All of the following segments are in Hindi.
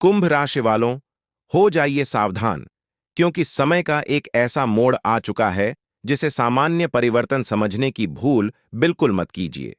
कुंभ राशि वालों, हो जाइए सावधान, क्योंकि समय का एक ऐसा मोड़ आ चुका है जिसे सामान्य परिवर्तन समझने की भूल बिल्कुल मत कीजिए।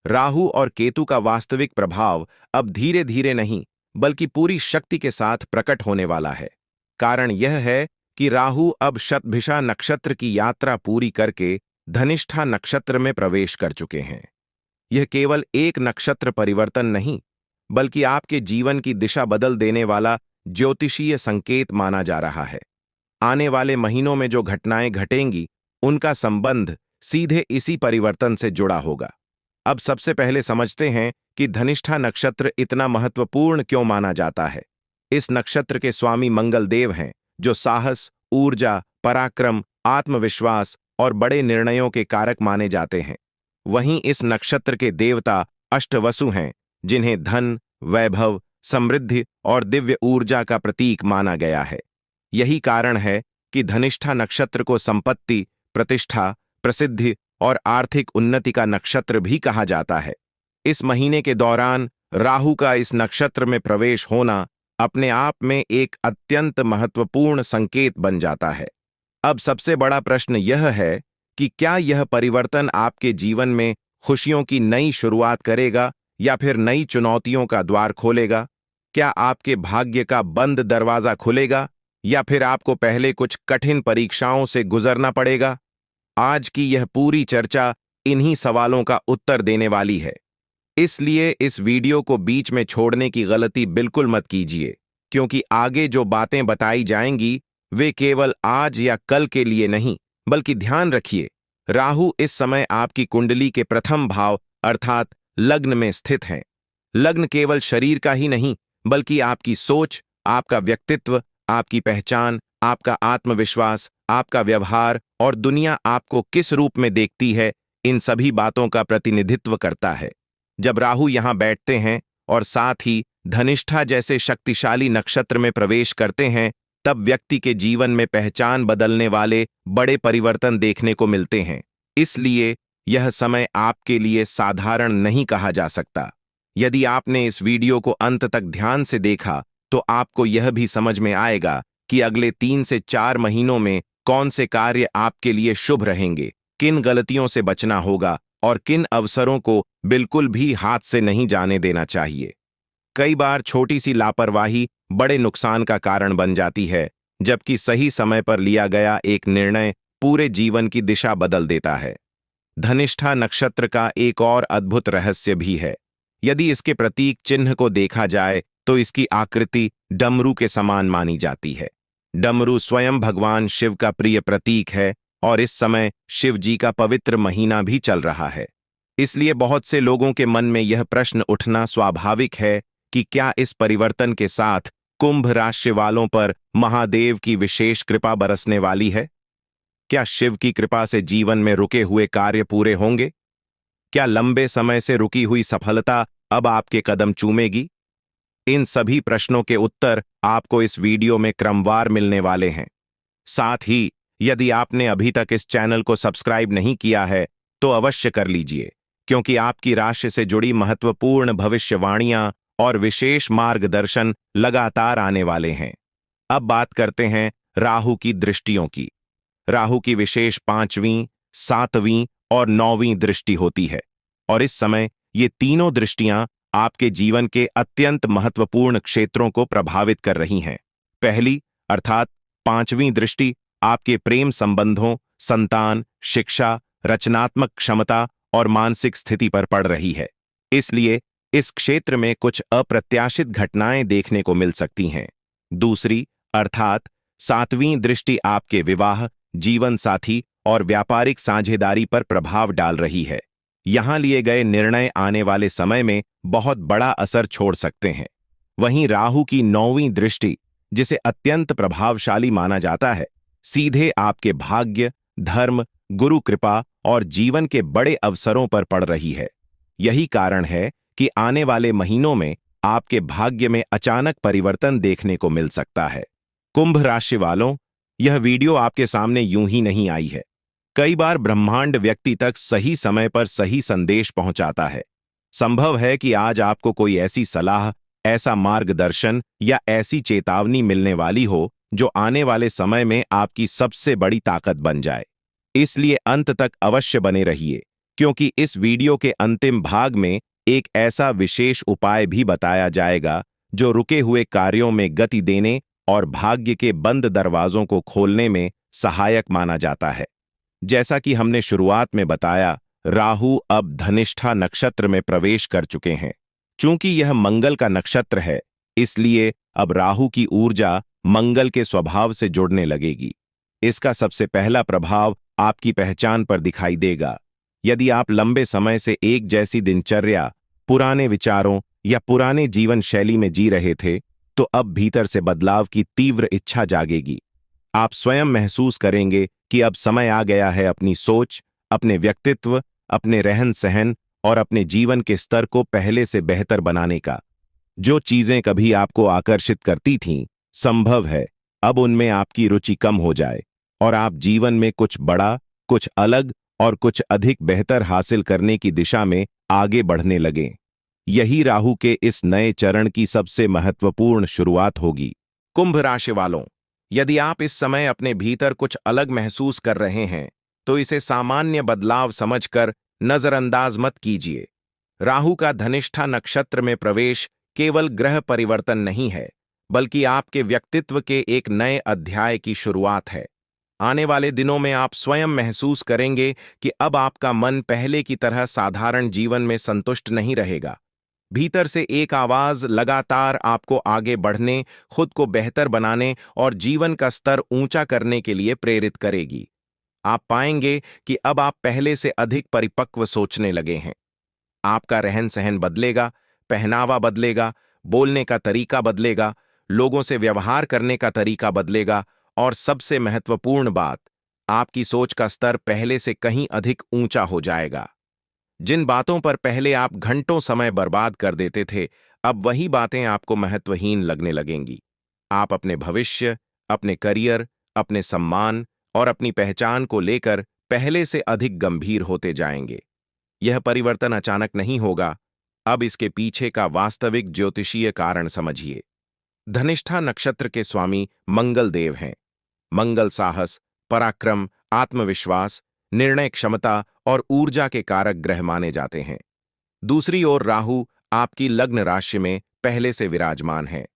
राहु और केतु का वास्तविक प्रभाव अब धीरे धीरे नहीं, बल्कि पूरी शक्ति के साथ प्रकट होने वाला है। कारण यह है कि राहु अब शतभिषा नक्षत्र की यात्रा पूरी करके धनिष्ठा नक्षत्र में प्रवेश कर चुके हैं। यह केवल एक नक्षत्र परिवर्तन नहीं, बल्कि आपके जीवन की दिशा बदल देने वाला ज्योतिषीय संकेत माना जा रहा है। आने वाले महीनों में जो घटनाएं घटेंगी, उनका संबंध सीधे इसी परिवर्तन से जुड़ा होगा। अब सबसे पहले समझते हैं कि धनिष्ठा नक्षत्र इतना महत्वपूर्ण क्यों माना जाता है। इस नक्षत्र के स्वामी मंगल देव हैं, जो साहस, ऊर्जा, पराक्रम, आत्मविश्वास और बड़े निर्णयों के कारक माने जाते हैं। वहीं इस नक्षत्र के देवता अष्टवसु हैं, जिन्हें धन, वैभव, समृद्धि और दिव्य ऊर्जा का प्रतीक माना गया है। यही कारण है कि धनिष्ठा नक्षत्र को संपत्ति, प्रतिष्ठा, प्रसिद्धि और आर्थिक उन्नति का नक्षत्र भी कहा जाता है। इस महीने के दौरान राहु का इस नक्षत्र में प्रवेश होना अपने आप में एक अत्यंत महत्वपूर्ण संकेत बन जाता है। अब सबसे बड़ा प्रश्न यह है कि क्या यह परिवर्तन आपके जीवन में खुशियों की नई शुरुआत करेगा या फिर नई चुनौतियों का द्वार खोलेगा? क्या आपके भाग्य का बंद दरवाजा खुलेगा या फिर आपको पहले कुछ कठिन परीक्षाओं से गुजरना पड़ेगा? आज की यह पूरी चर्चा इन्हीं सवालों का उत्तर देने वाली है। इसलिए इस वीडियो को बीच में छोड़ने की गलती बिल्कुल मत कीजिए, क्योंकि आगे जो बातें बताई जाएंगी वे केवल आज या कल के लिए नहीं, बल्कि ध्यान रखिए, राहु इस समय आपकी कुंडली के प्रथम भाव अर्थात लग्न में स्थित हैं। लग्न केवल शरीर का ही नहीं, बल्कि आपकी सोच, आपका व्यक्तित्व, आपकी पहचान, आपका आत्मविश्वास, आपका व्यवहार और दुनिया आपको किस रूप में देखती है, इन सभी बातों का प्रतिनिधित्व करता है। जब राहु यहां बैठते हैं और साथ ही धनिष्ठा जैसे शक्तिशाली नक्षत्र में प्रवेश करते हैं, तब व्यक्ति के जीवन में पहचान बदलने वाले बड़े परिवर्तन देखने को मिलते हैं। इसलिए यह समय आपके लिए साधारण नहीं कहा जा सकता। यदि आपने इस वीडियो को अंत तक ध्यान से देखा, तो आपको यह भी समझ में आएगा कि अगले 3 से 4 महीनों में कौन से कार्य आपके लिए शुभ रहेंगे, किन गलतियों से बचना होगा और किन अवसरों को बिल्कुल भी हाथ से नहीं जाने देना चाहिए। कई बार छोटी सी लापरवाही बड़े नुकसान का कारण बन जाती है, जबकि सही समय पर लिया गया एक निर्णय पूरे जीवन की दिशा बदल देता है। धनिष्ठा नक्षत्र का एक और अद्भुत रहस्य भी है। यदि इसके प्रतीक चिन्ह को देखा जाए तो इसकी आकृति डमरू के समान मानी जाती है। डमरू स्वयं भगवान शिव का प्रिय प्रतीक है और इस समय शिव जी का पवित्र महीना भी चल रहा है। इसलिए बहुत से लोगों के मन में यह प्रश्न उठना स्वाभाविक है कि क्या इस परिवर्तन के साथ कुंभ राशि वालों पर महादेव की विशेष कृपा बरसने वाली है? क्या शिव की कृपा से जीवन में रुके हुए कार्य पूरे होंगे? क्या लंबे समय से रुकी हुई सफलता अब आपके कदम चूमेगी? इन सभी प्रश्नों के उत्तर आपको इस वीडियो में क्रमवार मिलने वाले हैं। साथ ही यदि आपने अभी तक इस चैनल को सब्सक्राइब नहीं किया है, तो अवश्य कर लीजिए, क्योंकि आपकी राशि से जुड़ी महत्वपूर्ण भविष्यवाणियां और विशेष मार्गदर्शन लगातार आने वाले हैं। अब बात करते हैं राहु की दृष्टियों की। राहु की विशेष 5वीं, 7वीं और 9वीं दृष्टि होती है, और इस समय ये तीनों दृष्टियां आपके जीवन के अत्यंत महत्वपूर्ण क्षेत्रों को प्रभावित कर रही हैं। पहली अर्थात 5वीं दृष्टि आपके प्रेम संबंधों, संतान, शिक्षा, रचनात्मक क्षमता और मानसिक स्थिति पर पड़ रही है। इसलिए इस क्षेत्र में कुछ अप्रत्याशित घटनाएं देखने को मिल सकती हैं। दूसरी अर्थात 7वीं दृष्टि आपके विवाह, जीवन साथी और व्यापारिक साझेदारी पर प्रभाव डाल रही है। यहां लिए गए निर्णय आने वाले समय में बहुत बड़ा असर छोड़ सकते हैं। वहीं राहु की 9वीं दृष्टि, जिसे अत्यंत प्रभावशाली माना जाता है, सीधे आपके भाग्य, धर्म, गुरु कृपा और जीवन के बड़े अवसरों पर पड़ रही है। यही कारण है कि आने वाले महीनों में आपके भाग्य में अचानक परिवर्तन देखने को मिल सकता है। कुंभ राशि वालों, यह वीडियो आपके सामने यूं ही नहीं आई है। कई बार ब्रह्मांड व्यक्ति तक सही समय पर सही संदेश पहुंचाता है। संभव है कि आज आपको कोई ऐसी सलाह ऐसा मार्गदर्शन या ऐसी चेतावनी मिलने वाली हो जो आने वाले समय में आपकी सबसे बड़ी ताकत बन जाए। इसलिए अंत तक अवश्य बने रहिए, क्योंकि इस वीडियो के अंतिम भाग में एक ऐसा विशेष उपाय भी बताया जाएगा जो रुके हुए कार्यों में गति देने और भाग्य के बंद दरवाजों को खोलने में सहायक माना जाता है। जैसा कि हमने शुरुआत में बताया, राहु अब धनिष्ठा नक्षत्र में प्रवेश कर चुके हैं। चूंकि यह मंगल का नक्षत्र है, इसलिए अब राहु की ऊर्जा मंगल के स्वभाव से जुड़ने लगेगी। इसका सबसे पहला प्रभाव आपकी पहचान पर दिखाई देगा। यदि आप लंबे समय से एक जैसी दिनचर्या, पुराने विचारों या पुराने जीवन शैली में जी रहे थे, तो अब भीतर से बदलाव की तीव्र इच्छा जागेगी। आप स्वयं महसूस करेंगे कि अब समय आ गया है अपनी सोच, अपने व्यक्तित्व, अपने रहन सहन और अपने जीवन के स्तर को पहले से बेहतर बनाने का। जो चीजें कभी आपको आकर्षित करती थीं, संभव है अब उनमें आपकी रुचि कम हो जाए और आप जीवन में कुछ बड़ा, कुछ अलग और कुछ अधिक बेहतर हासिल करने की दिशा में आगे बढ़ने लगें। यही राहु के इस नए चरण की सबसे महत्वपूर्ण शुरुआत होगी। कुंभ राशि वालों, यदि आप इस समय अपने भीतर कुछ अलग महसूस कर रहे हैं, तो इसे सामान्य बदलाव समझकर नजरअंदाज मत कीजिए। राहु का धनिष्ठा नक्षत्र में प्रवेश केवल ग्रह परिवर्तन नहीं है, बल्कि आपके व्यक्तित्व के एक नए अध्याय की शुरुआत है। आने वाले दिनों में आप स्वयं महसूस करेंगे कि अब आपका मन पहले की तरह साधारण जीवन में संतुष्ट नहीं रहेगा। भीतर से एक आवाज लगातार आपको आगे बढ़ने, खुद को बेहतर बनाने और जीवन का स्तर ऊंचा करने के लिए प्रेरित करेगी। आप पाएंगे कि अब आप पहले से अधिक परिपक्व सोचने लगे हैं। आपका रहन सहन बदलेगा, पहनावा बदलेगा, बोलने का तरीका बदलेगा, लोगों से व्यवहार करने का तरीका बदलेगा और सबसे महत्वपूर्ण बात, आपकी सोच का स्तर पहले से कहीं अधिक ऊंचा हो जाएगा। जिन बातों पर पहले आप घंटों समय बर्बाद कर देते थे, अब वही बातें आपको महत्वहीन लगने लगेंगी। आप अपने भविष्य, अपने करियर, अपने सम्मान और अपनी पहचान को लेकर पहले से अधिक गंभीर होते जाएंगे। यह परिवर्तन अचानक नहीं होगा, अब इसके पीछे का वास्तविक ज्योतिषीय कारण समझिए। धनिष्ठा नक्षत्र के स्वामी मंगल देव हैं। मंगल साहस, पराक्रम, आत्मविश्वास, निर्णय क्षमता और ऊर्जा के कारक ग्रह माने जाते हैं। दूसरी ओर राहु आपकी लग्न राशि में पहले से विराजमान है।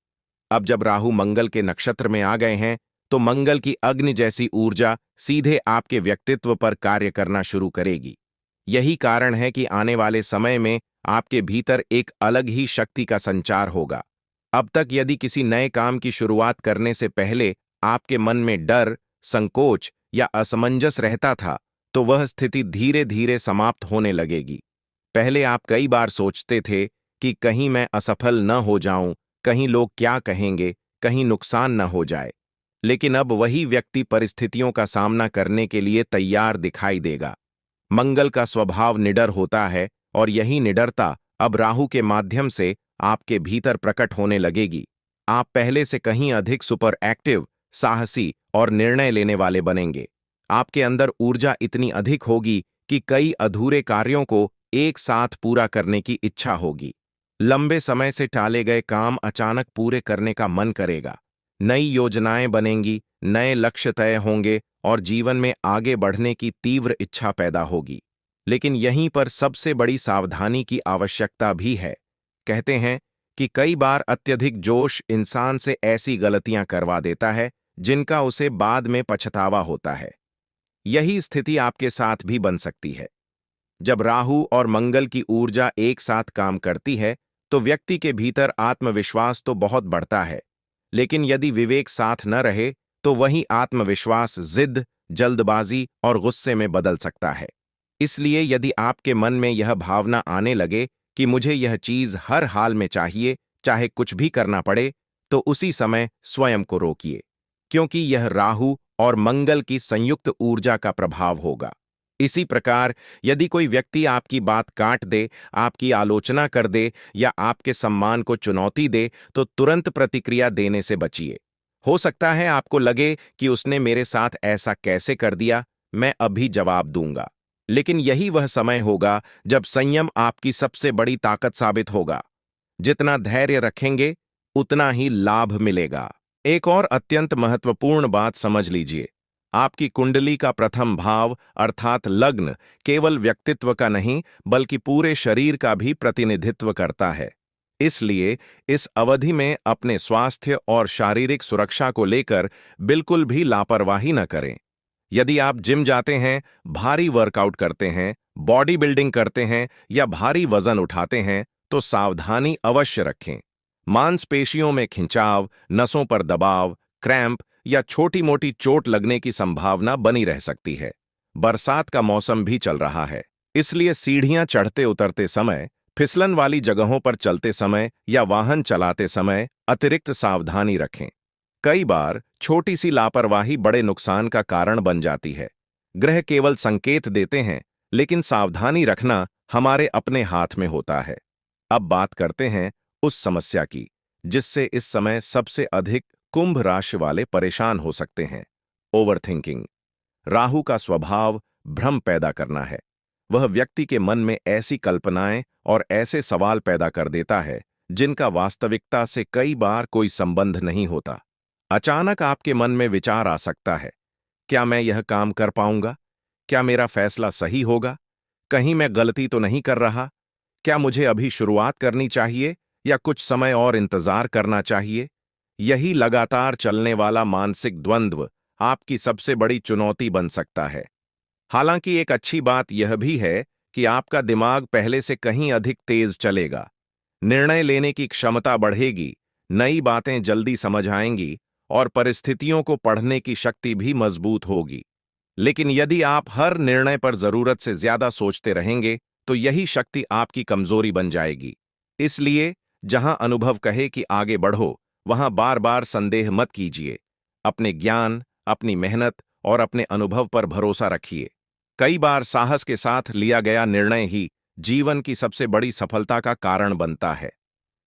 अब जब राहु मंगल के नक्षत्र में आ गए हैं, तो मंगल की अग्नि जैसी ऊर्जा सीधे आपके व्यक्तित्व पर कार्य करना शुरू करेगी। यही कारण है कि आने वाले समय में आपके भीतर एक अलग ही शक्ति का संचार होगा। अब तक यदि किसी नए काम की शुरुआत करने से पहले आपके मन में डर, संकोच या असमंजस रहता था, तो वह स्थिति धीरे धीरे समाप्त होने लगेगी। पहले आप कई बार सोचते थे कि कहीं मैं असफल न हो जाऊं, कहीं लोग क्या कहेंगे, कहीं नुकसान न हो जाए। लेकिन अब वही व्यक्ति परिस्थितियों का सामना करने के लिए तैयार दिखाई देगा। मंगल का स्वभाव निडर होता है और यही निडरता अब राहु के माध्यम से आपके भीतर प्रकट होने लगेगी। आप पहले से कहीं अधिक सुपर एक्टिव, साहसी और निर्णय लेने वाले बनेंगे। आपके अंदर ऊर्जा इतनी अधिक होगी कि कई अधूरे कार्यों को एक साथ पूरा करने की इच्छा होगी। लंबे समय से टाले गए काम अचानक पूरे करने का मन करेगा। नई योजनाएं बनेंगी, नए लक्ष्य तय होंगे और जीवन में आगे बढ़ने की तीव्र इच्छा पैदा होगी। लेकिन यहीं पर सबसे बड़ी सावधानी की आवश्यकता भी है। कहते हैं कि कई बार अत्यधिक जोश इंसान से ऐसी गलतियां करवा देता है जिनका उसे बाद में पछतावा होता है। यही स्थिति आपके साथ भी बन सकती है। जब राहु और मंगल की ऊर्जा एक साथ काम करती है, तो व्यक्ति के भीतर आत्मविश्वास तो बहुत बढ़ता है, लेकिन यदि विवेक साथ न रहे, तो वही आत्मविश्वास जिद, जल्दबाजी और गुस्से में बदल सकता है। इसलिए यदि आपके मन में यह भावना आने लगे कि मुझे यह चीज हर हाल में चाहिए, चाहे कुछ भी करना पड़े, तो उसी समय स्वयं को रोकिए, क्योंकि यह राहु और मंगल की संयुक्त ऊर्जा का प्रभाव होगा। इसी प्रकार यदि कोई व्यक्ति आपकी बात काट दे, आपकी आलोचना कर दे या आपके सम्मान को चुनौती दे, तो तुरंत प्रतिक्रिया देने से बचिए। हो सकता है आपको लगे कि उसने मेरे साथ ऐसा कैसे कर दिया, मैं अभी जवाब दूंगा। लेकिन यही वह समय होगा जब संयम आपकी सबसे बड़ी ताकत साबित होगा। जितना धैर्य रखेंगे उतना ही लाभ मिलेगा। एक और अत्यंत महत्वपूर्ण बात समझ लीजिए, आपकी कुंडली का प्रथम भाव अर्थात लग्न केवल व्यक्तित्व का नहीं बल्कि पूरे शरीर का भी प्रतिनिधित्व करता है। इसलिए इस अवधि में अपने स्वास्थ्य और शारीरिक सुरक्षा को लेकर बिल्कुल भी लापरवाही न करें। यदि आप जिम जाते हैं, भारी वर्कआउट करते हैं, बॉडी बिल्डिंग करते हैं या भारी वजन उठाते हैं, तो सावधानी अवश्य रखें। मांसपेशियों में खिंचाव, नसों पर दबाव, क्रैम्प या छोटी मोटी चोट लगने की संभावना बनी रह सकती है। बरसात का मौसम भी चल रहा है, इसलिए सीढ़ियां चढ़ते उतरते समय, फिसलन वाली जगहों पर चलते समय या वाहन चलाते समय अतिरिक्त सावधानी रखें। कई बार छोटी सी लापरवाही बड़े नुकसान का कारण बन जाती है। ग्रह केवल संकेत देते हैं, लेकिन सावधानी रखना हमारे अपने हाथ में होता है। अब बात करते हैं उस समस्या की जिससे इस समय सबसे अधिक कुंभ राशि वाले परेशान हो सकते हैं, ओवरथिंकिंग। राहु का स्वभाव भ्रम पैदा करना है। वह व्यक्ति के मन में ऐसी कल्पनाएं और ऐसे सवाल पैदा कर देता है जिनका वास्तविकता से कई बार कोई संबंध नहीं होता। अचानक आपके मन में विचार आ सकता है, क्या मैं यह काम कर पाऊंगा? क्या मेरा फैसला सही होगा? कहीं मैं गलती तो नहीं कर रहा? क्या मुझे अभी शुरुआत करनी चाहिए या कुछ समय और इंतजार करना चाहिए? यही लगातार चलने वाला मानसिक द्वंद्व आपकी सबसे बड़ी चुनौती बन सकता है। हालांकि एक अच्छी बात यह भी है कि आपका दिमाग पहले से कहीं अधिक तेज चलेगा। निर्णय लेने की क्षमता बढ़ेगी, नई बातें जल्दी समझ आएंगी और परिस्थितियों को पढ़ने की शक्ति भी मजबूत होगी। लेकिन यदि आप हर निर्णय पर जरूरत से ज्यादा सोचते रहेंगे, तो यही शक्ति आपकी कमजोरी बन जाएगी। इसलिए जहां अनुभव कहे कि आगे बढ़ो, वहां बार बार संदेह मत कीजिए। अपने ज्ञान, अपनी मेहनत और अपने अनुभव पर भरोसा रखिए। कई बार साहस के साथ लिया गया निर्णय ही जीवन की सबसे बड़ी सफलता का कारण बनता है।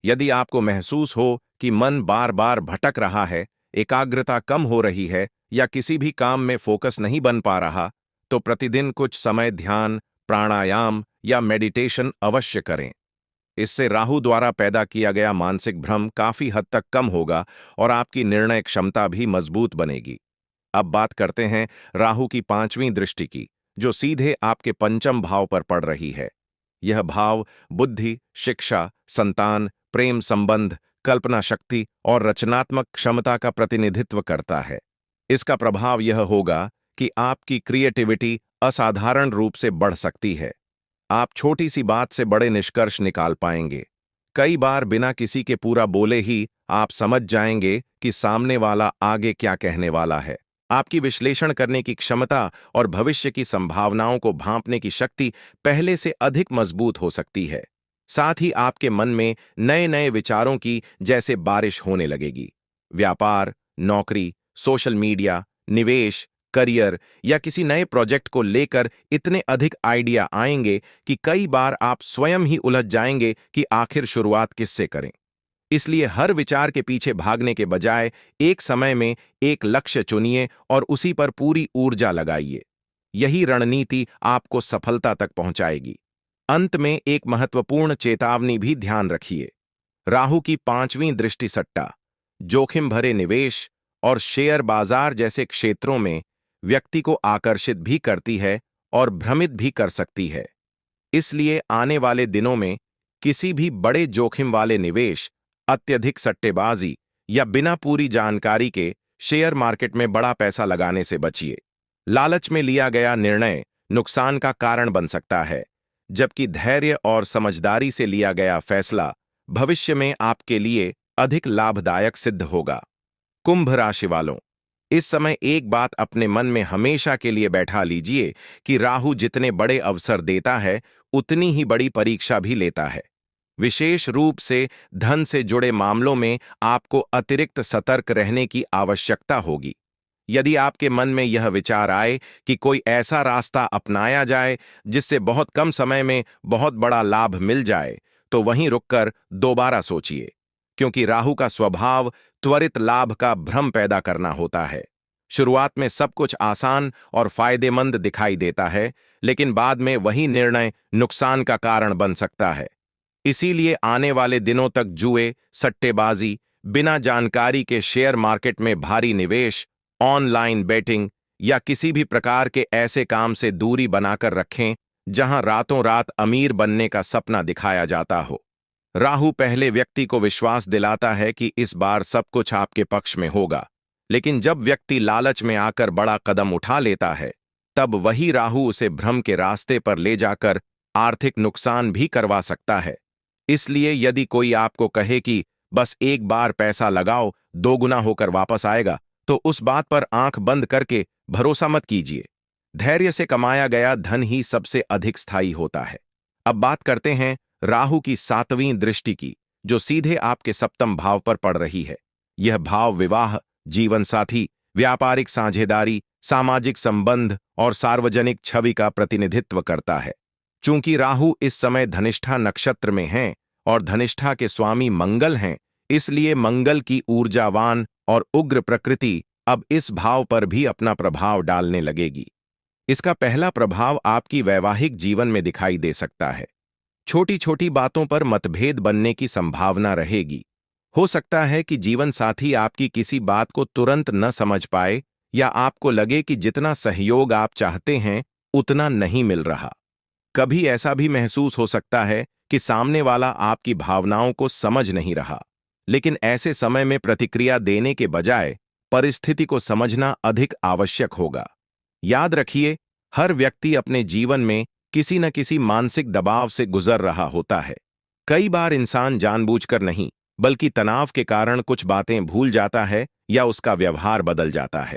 यदि आपको महसूस हो कि मन बार बार भटक रहा है, एकाग्रता कम हो रही है या किसी भी काम में फोकस नहीं बन पा रहा, तो प्रतिदिन कुछ समय ध्यान, प्राणायाम या मेडिटेशन अवश्य करें। इससे राहु द्वारा पैदा किया गया मानसिक भ्रम काफी हद तक कम होगा और आपकी निर्णय क्षमता भी मजबूत बनेगी। अब बात करते हैं राहु की 5वीं दृष्टि की, जो सीधे आपके पंचम भाव पर पड़ रही है। यह भाव बुद्धि, शिक्षा, संतान, प्रेम संबंध, कल्पना शक्ति और रचनात्मक क्षमता का प्रतिनिधित्व करता है। इसका प्रभाव यह होगा कि आपकी क्रिएटिविटी असाधारण रूप से बढ़ सकती है। आप छोटी सी बात से बड़े निष्कर्ष निकाल पाएंगे। कई बार बिना किसी के पूरा बोले ही आप समझ जाएंगे कि सामने वाला आगे क्या कहने वाला है। आपकी विश्लेषण करने की क्षमता और भविष्य की संभावनाओं को भांपने की शक्ति पहले से अधिक मजबूत हो सकती है। साथ ही आपके मन में नए नए विचारों की जैसे बारिश होने लगेगी। व्यापार, नौकरी, सोशल मीडिया, निवेश, करियर या किसी नए प्रोजेक्ट को लेकर इतने अधिक आइडिया आएंगे कि कई बार आप स्वयं ही उलझ जाएंगे कि आखिर शुरुआत किससे करें। इसलिए हर विचार के पीछे भागने के बजाय एक समय में एक लक्ष्य चुनिए और उसी पर पूरी ऊर्जा लगाइए। यही रणनीति आपको सफलता तक पहुंचाएगी। अंत में एक महत्वपूर्ण चेतावनी भी ध्यान रखिए। राहु की 5वीं दृष्टि सट्टा, जोखिम भरे निवेश और शेयर बाजार जैसे क्षेत्रों में व्यक्ति को आकर्षित भी करती है और भ्रमित भी कर सकती है। इसलिए आने वाले दिनों में किसी भी बड़े जोखिम वाले निवेश, अत्यधिक सट्टेबाजी या बिना पूरी जानकारी के शेयर मार्केट में बड़ा पैसा लगाने से बचिए। लालच में लिया गया निर्णय नुकसान का कारण बन सकता है, जबकि धैर्य और समझदारी से लिया गया फैसला भविष्य में आपके लिए अधिक लाभदायक सिद्ध होगा। कुंभ राशि वालों, इस समय एक बात अपने मन में हमेशा के लिए बैठा लीजिए कि राहु जितने बड़े अवसर देता है, उतनी ही बड़ी परीक्षा भी लेता है। विशेष रूप से धन से जुड़े मामलों में आपको अतिरिक्त सतर्क रहने की आवश्यकता होगी। यदि आपके मन में यह विचार आए कि कोई ऐसा रास्ता अपनाया जाए जिससे बहुत कम समय में बहुत बड़ा लाभ मिल जाए, तो वहीं रुककर दोबारा सोचिए, क्योंकि राहु का स्वभाव त्वरित लाभ का भ्रम पैदा करना होता है। शुरुआत में सब कुछ आसान और फायदेमंद दिखाई देता है, लेकिन बाद में वही निर्णय नुकसान का कारण बन सकता है। इसीलिए आने वाले दिनों तक जुए, सट्टेबाजी, बिना जानकारी के शेयर मार्केट में भारी निवेश, ऑनलाइन बेटिंग या किसी भी प्रकार के ऐसे काम से दूरी बनाकर रखें जहां रातों रात अमीर बनने का सपना दिखाया जाता हो। राहु पहले व्यक्ति को विश्वास दिलाता है कि इस बार सब कुछ आपके पक्ष में होगा, लेकिन जब व्यक्ति लालच में आकर बड़ा कदम उठा लेता है, तब वही राहु उसे भ्रम के रास्ते पर ले जाकर आर्थिक नुकसान भी करवा सकता है। इसलिए यदि कोई आपको कहे कि बस एक बार पैसा लगाओ, दोगुना होकर वापस आएगा, तो उस बात पर आंख बंद करके भरोसा मत कीजिए। धैर्य से कमाया गया धन ही सबसे अधिक स्थायी होता है। अब बात करते हैं राहु की 7वीं दृष्टि की, जो सीधे आपके सप्तम भाव पर पड़ रही है। यह भाव विवाह, जीवन साथी, व्यापारिक साझेदारी, सामाजिक संबंध और सार्वजनिक छवि का प्रतिनिधित्व करता है। चूंकि राहु इस समय धनिष्ठा नक्षत्र में हैं और धनिष्ठा के स्वामी मंगल हैं, इसलिए मंगल की ऊर्जावान और उग्र प्रकृति अब इस भाव पर भी अपना प्रभाव डालने लगेगी। इसका पहला प्रभाव आपकी वैवाहिक जीवन में दिखाई दे सकता है। छोटी छोटी बातों पर मतभेद बनने की संभावना रहेगी। हो सकता है कि जीवन साथी आपकी किसी बात को तुरंत न समझ पाए या आपको लगे कि जितना सहयोग आप चाहते हैं उतना नहीं मिल रहा। कभी ऐसा भी महसूस हो सकता है कि सामने वाला आपकी भावनाओं को समझ नहीं रहा, लेकिन ऐसे समय में प्रतिक्रिया देने के बजाय परिस्थिति को समझना अधिक आवश्यक होगा। याद रखिए, हर व्यक्ति अपने जीवन में किसी न किसी मानसिक दबाव से गुजर रहा होता है। कई बार इंसान जानबूझकर नहीं, बल्कि तनाव के कारण कुछ बातें भूल जाता है या उसका व्यवहार बदल जाता है।